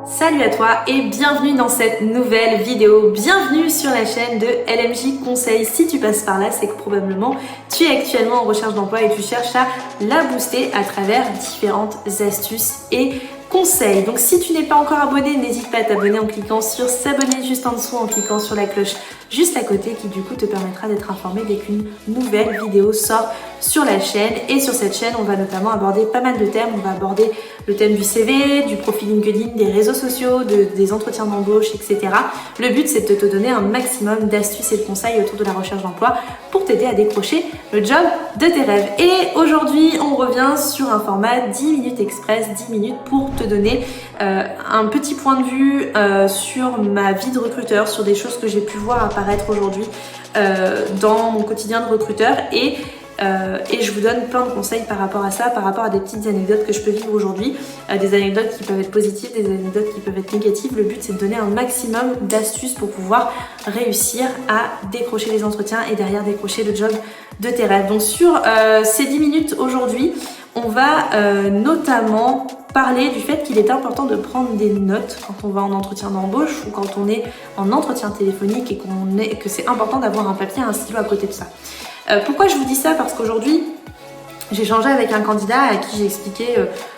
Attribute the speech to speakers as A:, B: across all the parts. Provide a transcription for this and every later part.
A: Salut à toi et bienvenue dans cette nouvelle vidéo. Bienvenue sur la chaîne de LMJ Conseil. Si tu passes par là, c'est que probablement tu es actuellement en recherche d'emploi et tu cherches à la booster à travers différentes astuces et conseils. Donc si tu n'es pas encore abonné, n'hésite pas à t'abonner en cliquant sur s'abonner juste en dessous, en cliquant sur la cloche juste à côté qui du coup te permettra d'être informé dès qu'une nouvelle vidéo sort sur la chaîne. Et sur cette chaîne, on va notamment aborder pas mal de thèmes. On va aborder le thème du CV, du profil LinkedIn, des réseaux sociaux, des entretiens d'embauche, etc. Le but, c'est de te donner un maximum d'astuces et de conseils autour de la recherche d'emploi pour t'aider à décrocher le job de tes rêves. Et aujourd'hui, on revient sur un format 10 minutes express, 10 minutes pour te donner un petit point de vue sur ma vie de recruteur, sur des choses que j'ai pu voir apparaître aujourd'hui dans mon quotidien de recruteur et je vous donne plein de conseils par rapport à ça, par rapport à des petites anecdotes que je peux vivre aujourd'hui, des anecdotes qui peuvent être positives, des anecdotes qui peuvent être négatives. Le but, c'est de donner un maximum d'astuces pour pouvoir réussir à décrocher les entretiens et derrière décrocher le job de tes rêves. Donc sur ces 10 minutes aujourd'hui, on va notamment parler du fait qu'il est important de prendre des notes quand on va en entretien d'embauche ou quand on est en entretien téléphonique et que c'est important d'avoir un papier et un stylo à côté de ça. Pourquoi je vous dis ça? Parce qu'aujourd'hui, j'ai échangé avec un candidat à qui j'ai expliqué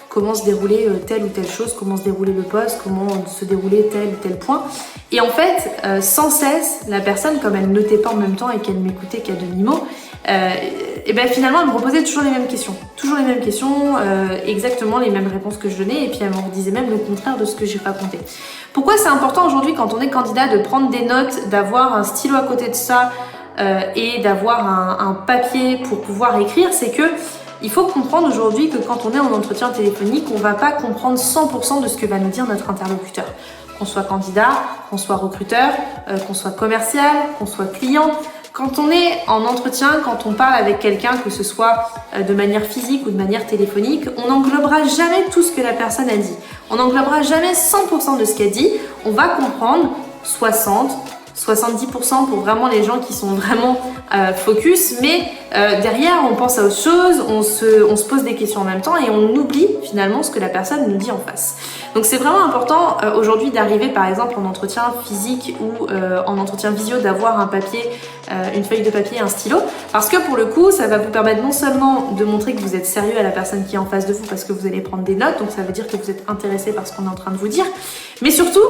A: comment se déroulait telle ou telle chose, comment se déroulait le poste, comment se déroulait tel ou tel point. Et en fait, sans cesse, la personne, comme elle ne notait pas en même temps et qu'elle m'écoutait qu'à demi-mot, et ben finalement, elle me reposait toujours les mêmes questions. Toujours les mêmes questions, exactement les mêmes réponses que je donnais, et puis elle me disait même le contraire de ce que j'ai raconté. Pourquoi c'est important aujourd'hui, quand on est candidat, de prendre des notes, d'avoir un stylo à côté de ça, et d'avoir un papier pour pouvoir écrire? C'est que il faut comprendre aujourd'hui que quand on est en entretien téléphonique, on va pas comprendre 100% de ce que va nous dire notre interlocuteur. Qu'on soit candidat, qu'on soit recruteur, qu'on soit commercial, qu'on soit client. Quand on est en entretien, quand on parle avec quelqu'un, que ce soit de manière physique ou de manière téléphonique, on n'englobera jamais tout ce que la personne a dit. On n'englobera jamais 100% de ce qu'elle dit. On va comprendre 70% pour vraiment les gens qui sont vraiment focus, mais derrière on pense à autre chose, on se pose des questions en même temps et on oublie finalement ce que la personne nous dit en face. Donc c'est vraiment important aujourd'hui d'arriver par exemple en entretien physique ou en entretien visio d'avoir un papier, une feuille de papier et un stylo, parce que pour le coup ça va vous permettre non seulement de montrer que vous êtes sérieux à la personne qui est en face de vous parce que vous allez prendre des notes, donc ça veut dire que vous êtes intéressé par ce qu'on est en train de vous dire, mais surtout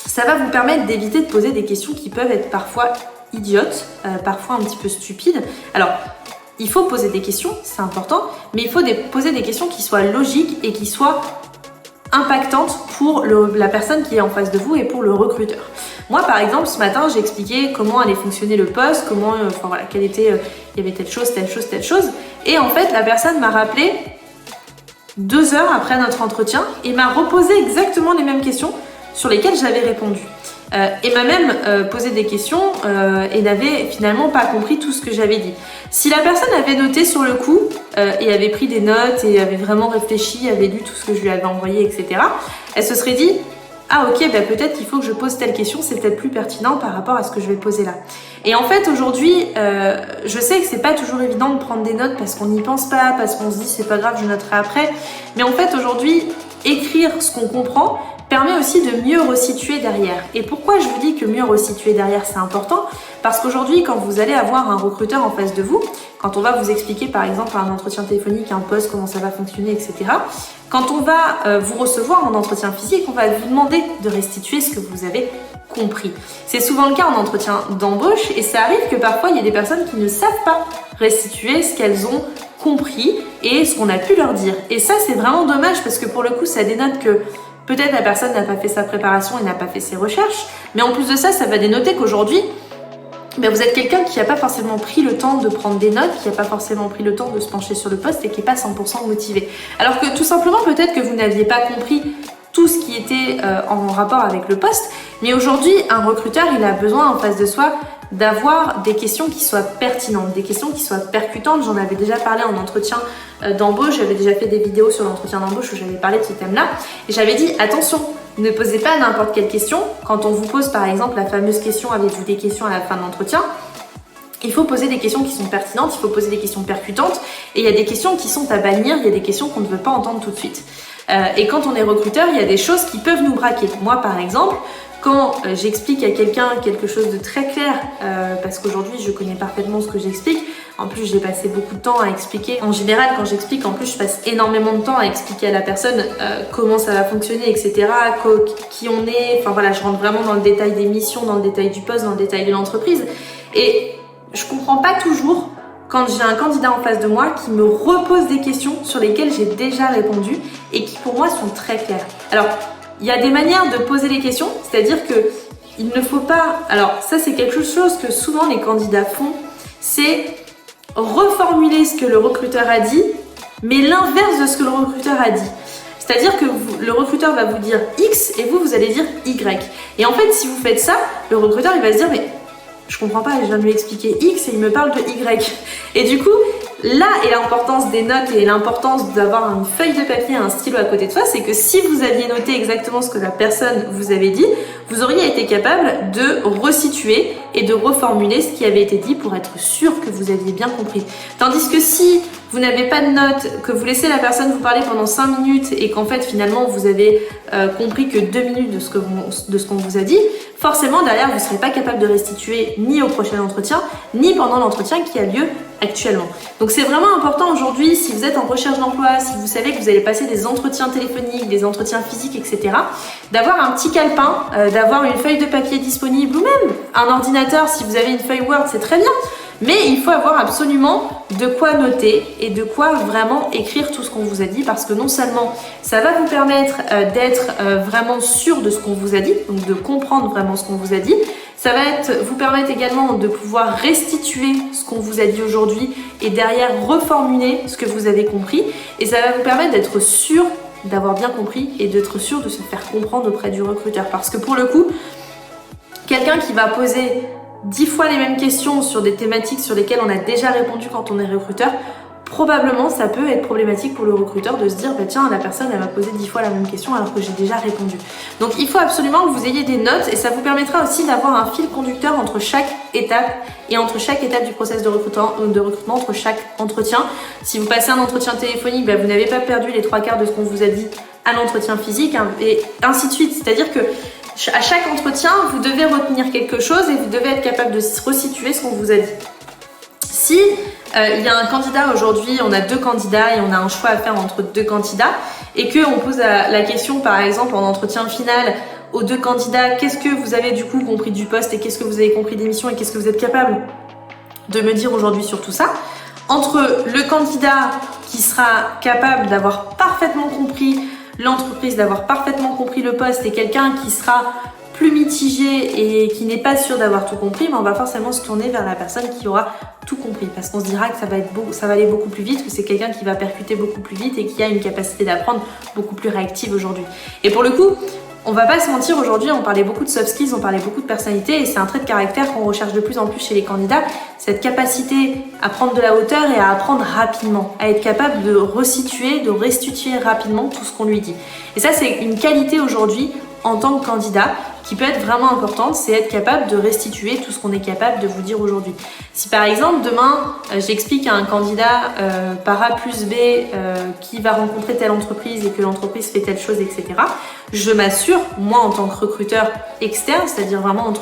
A: ça va vous permettre d'éviter de poser des questions qui peuvent être parfois idiotes, parfois un petit peu stupides. Alors, il faut poser des questions, c'est important, mais il faut poser des questions qui soient logiques et qui soient impactantes pour la personne qui est en face de vous et pour le recruteur. Moi, par exemple, ce matin, j'ai expliqué comment allait fonctionner le poste, comment, quelle était, il y avait telle chose, et en fait, la personne m'a rappelé 2 heures après notre entretien et m'a reposé exactement les mêmes questions sur lesquelles j'avais répondu. Et m'a même posé des questions et n'avait finalement pas compris tout ce que j'avais dit. Si la personne avait noté sur le coup et avait pris des notes et avait vraiment réfléchi, avait lu tout ce que je lui avais envoyé, etc., elle se serait dit « Ah ok, bah peut-être qu'il faut que je pose telle question, c'est peut-être plus pertinent par rapport à ce que je vais poser là. » Et en fait aujourd'hui, je sais que c'est pas toujours évident de prendre des notes parce qu'on n'y pense pas, parce qu'on se dit c'est pas grave, je noterai après. Mais en fait aujourd'hui, écrire ce qu'on comprend permet aussi de mieux resituer derrière. Et pourquoi je vous dis que mieux resituer derrière c'est important? Parce qu'aujourd'hui, quand vous allez avoir un recruteur en face de vous, quand on va vous expliquer par exemple un entretien téléphonique, un poste, comment ça va fonctionner, etc. Quand on va vous recevoir en entretien physique, on va vous demander de restituer ce que vous avez compris. C'est souvent le cas en entretien d'embauche et ça arrive que parfois il y a des personnes qui ne savent pas restituer ce qu'elles ont compris et ce qu'on a pu leur dire. Et ça c'est vraiment dommage parce que pour le coup ça dénote que peut-être la personne n'a pas fait sa préparation et n'a pas fait ses recherches, mais en plus de ça, ça va dénoter qu'aujourd'hui, vous êtes quelqu'un qui n'a pas forcément pris le temps de prendre des notes, qui n'a pas forcément pris le temps de se pencher sur le poste et qui n'est pas 100% motivé. Alors que tout simplement, peut-être que vous n'aviez pas compris tout ce qui était en rapport avec le poste, mais aujourd'hui, un recruteur, il a besoin en face de soi d'avoir des questions qui soient pertinentes, des questions qui soient percutantes. J'en avais déjà parlé en entretien d'embauche, j'avais déjà fait des vidéos sur l'entretien d'embauche où j'avais parlé de ce thème-là et j'avais dit attention, ne posez pas n'importe quelle question. Quand on vous pose par exemple la fameuse question, avez-vous des questions à la fin de l'entretien, il faut poser des questions qui sont pertinentes, il faut poser des questions percutantes et il y a des questions qui sont à bannir, il y a des questions qu'on ne veut pas entendre tout de suite. Et quand on est recruteur, il y a des choses qui peuvent nous braquer. Moi, par exemple, quand j'explique à quelqu'un quelque chose de très clair, parce qu'aujourd'hui je connais parfaitement ce que j'explique, en plus j'ai passé beaucoup de temps à expliquer, en général quand j'explique, en plus je passe énormément de temps à expliquer à la personne comment ça va fonctionner, etc., qui on est, enfin voilà, je rentre vraiment dans le détail des missions, dans le détail du poste, dans le détail de l'entreprise, et je comprends pas toujours quand j'ai un candidat en face de moi qui me repose des questions sur lesquelles j'ai déjà répondu et qui pour moi sont très claires. Alors, il y a des manières de poser les questions, c'est-à-dire que il ne faut pas... Alors ça c'est quelque chose que souvent les candidats font, c'est reformuler ce que le recruteur a dit, mais l'inverse de ce que le recruteur a dit. C'est-à-dire que le recruteur va vous dire X et vous allez dire Y. Et en fait, si vous faites ça, le recruteur il va se dire mais je comprends pas, je viens de lui expliquer X et il me parle de Y. Et du coup, là est l'importance des notes et l'importance d'avoir une feuille de papier et un stylo à côté de soi, c'est que si vous aviez noté exactement ce que la personne vous avait dit, vous auriez été capable de resituer et de reformuler ce qui avait été dit pour être sûr que vous aviez bien compris. Tandis que si vous n'avez pas de notes, que vous laissez la personne vous parler pendant 5 minutes et qu'en fait finalement vous avez compris que 2 minutes de ce qu'on vous a dit, forcément derrière vous ne serez pas capable de restituer ni au prochain entretien, ni pendant l'entretien qui a lieu actuellement. Donc c'est vraiment important aujourd'hui, si vous êtes en recherche d'emploi, si vous savez que vous allez passer des entretiens téléphoniques, des entretiens physiques, etc., d'avoir un petit calepin, d'avoir une feuille de papier disponible ou même un ordinateur, si vous avez une feuille Word, c'est très bien. Mais il faut avoir absolument de quoi noter et de quoi vraiment écrire tout ce qu'on vous a dit, parce que non seulement ça va vous permettre d'être vraiment sûr de ce qu'on vous a dit, donc de comprendre vraiment ce qu'on vous a dit, ça va vous permettre également de pouvoir restituer ce qu'on vous a dit aujourd'hui et derrière reformuler ce que vous avez compris, et ça va vous permettre d'être sûr d'avoir bien compris et d'être sûr de se faire comprendre auprès du recruteur, parce que pour le coup, quelqu'un qui va poser 10 fois les mêmes questions sur des thématiques sur lesquelles on a déjà répondu quand on est recruteur, probablement ça peut être problématique pour le recruteur de se dire bah tiens, la personne elle m'a posé 10 fois la même question alors que j'ai déjà répondu. Donc il faut absolument que vous ayez des notes, et ça vous permettra aussi d'avoir un fil conducteur entre chaque étape et entre chaque étape du process de recrutement, entre chaque entretien. Si vous passez un entretien téléphonique, bah, vous n'avez pas perdu les 3/4 de ce qu'on vous a dit à l'entretien physique, hein, et ainsi de suite. C'est-à-dire que à chaque entretien, vous devez retenir quelque chose et vous devez être capable de resituer ce qu'on vous a dit. Si il y a un candidat aujourd'hui, on a 2 candidats et on a un choix à faire entre 2 candidats, et qu'on pose la question par exemple en entretien final aux 2 candidats, qu'est-ce que vous avez du coup compris du poste et qu'est-ce que vous avez compris des missions et qu'est-ce que vous êtes capable de me dire aujourd'hui sur tout ça, entre le candidat qui sera capable d'avoir parfaitement compris l'entreprise, d'avoir parfaitement compris le poste, et quelqu'un qui sera plus mitigé et qui n'est pas sûr d'avoir tout compris, mais on va forcément se tourner vers la personne qui aura tout compris, parce qu'on se dira que ça va aller beaucoup plus vite, que c'est quelqu'un qui va percuter beaucoup plus vite et qui a une capacité d'apprendre beaucoup plus réactive aujourd'hui. Et pour le coup, on va pas se mentir, aujourd'hui on parlait beaucoup de soft skills, on parlait beaucoup de personnalité, et c'est un trait de caractère qu'on recherche de plus en plus chez les candidats, cette capacité à prendre de la hauteur et à apprendre rapidement, à être capable de resituer, de restituer rapidement tout ce qu'on lui dit. Et ça c'est une qualité aujourd'hui en tant que candidat qui peut être vraiment importante, c'est être capable de restituer tout ce qu'on est capable de vous dire aujourd'hui. Si par exemple demain j'explique à un candidat par A plus B qui va rencontrer telle entreprise et que l'entreprise fait telle chose, etc., je m'assure, moi en tant que recruteur externe, c'est-à-dire vraiment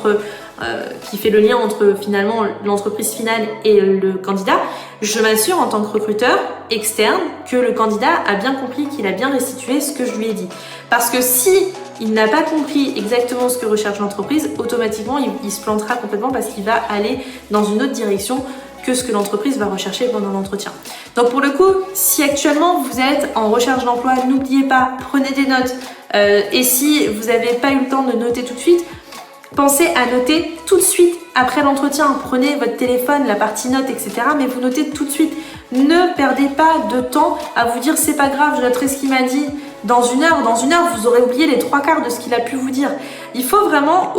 A: qui fait le lien entre finalement l'entreprise finale et le candidat, je m'assure en tant que recruteur externe que le candidat a bien compris, qu'il a bien restitué ce que je lui ai dit. Parce que si il n'a pas compris exactement ce que recherche l'entreprise, automatiquement il se plantera complètement, parce qu'il va aller dans une autre direction que ce que l'entreprise va rechercher pendant l'entretien. Donc pour le coup, si actuellement vous êtes en recherche d'emploi, n'oubliez pas, prenez des notes, et si vous n'avez pas eu le temps de noter tout de suite, pensez à noter tout de suite après l'entretien. Prenez votre téléphone, la partie notes, etc., mais vous notez tout de suite. Ne perdez pas de temps à vous dire c'est pas grave, je noterai ce qu'il m'a dit dans une heure. Dans une heure, vous aurez oublié les 3/4 de ce qu'il a pu vous dire. Il faut vraiment...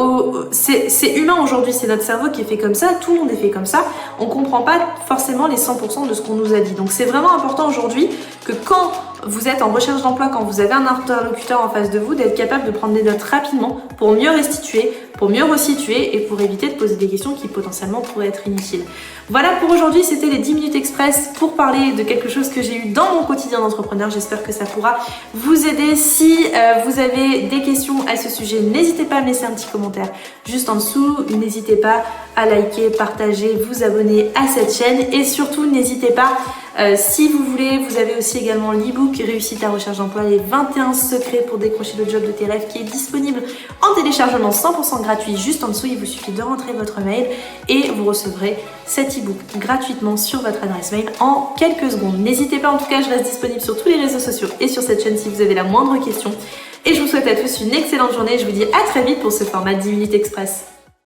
A: c'est humain aujourd'hui, c'est notre cerveau qui est fait comme ça, tout le monde est fait comme ça. On comprend pas forcément les 100% de ce qu'on nous a dit. Donc c'est vraiment important aujourd'hui que quand vous êtes en recherche d'emploi, quand vous avez un interlocuteur en face de vous, d'être capable de prendre des notes rapidement pour mieux restituer, pour mieux resituer et pour éviter de poser des questions qui potentiellement pourraient être inutiles. Voilà pour aujourd'hui, c'était les 10 minutes express pour parler de quelque chose que j'ai eu dans mon quotidien d'entrepreneur. J'espère que ça pourra vous aider. Si vous avez des questions à ce sujet, n'hésitez pas à me laisser un petit commentaire juste en dessous. N'hésitez pas à liker, partager, vous abonner à cette chaîne et surtout n'hésitez pas, si vous voulez, vous avez aussi également l'ebook Réussite à recherche d'emploi, les 21 secrets pour décrocher le job de tes rêves qui est disponible en téléchargement 100% gratuit juste en dessous. Il vous suffit de rentrer votre mail et vous recevrez cet ebook gratuitement sur votre adresse mail en quelques secondes. N'hésitez pas, en tout cas, je reste disponible sur tous les réseaux sociaux et sur cette chaîne si vous avez la moindre question. Et je vous souhaite à tous une excellente journée. Je vous dis à très vite pour ce format 10 minutes express.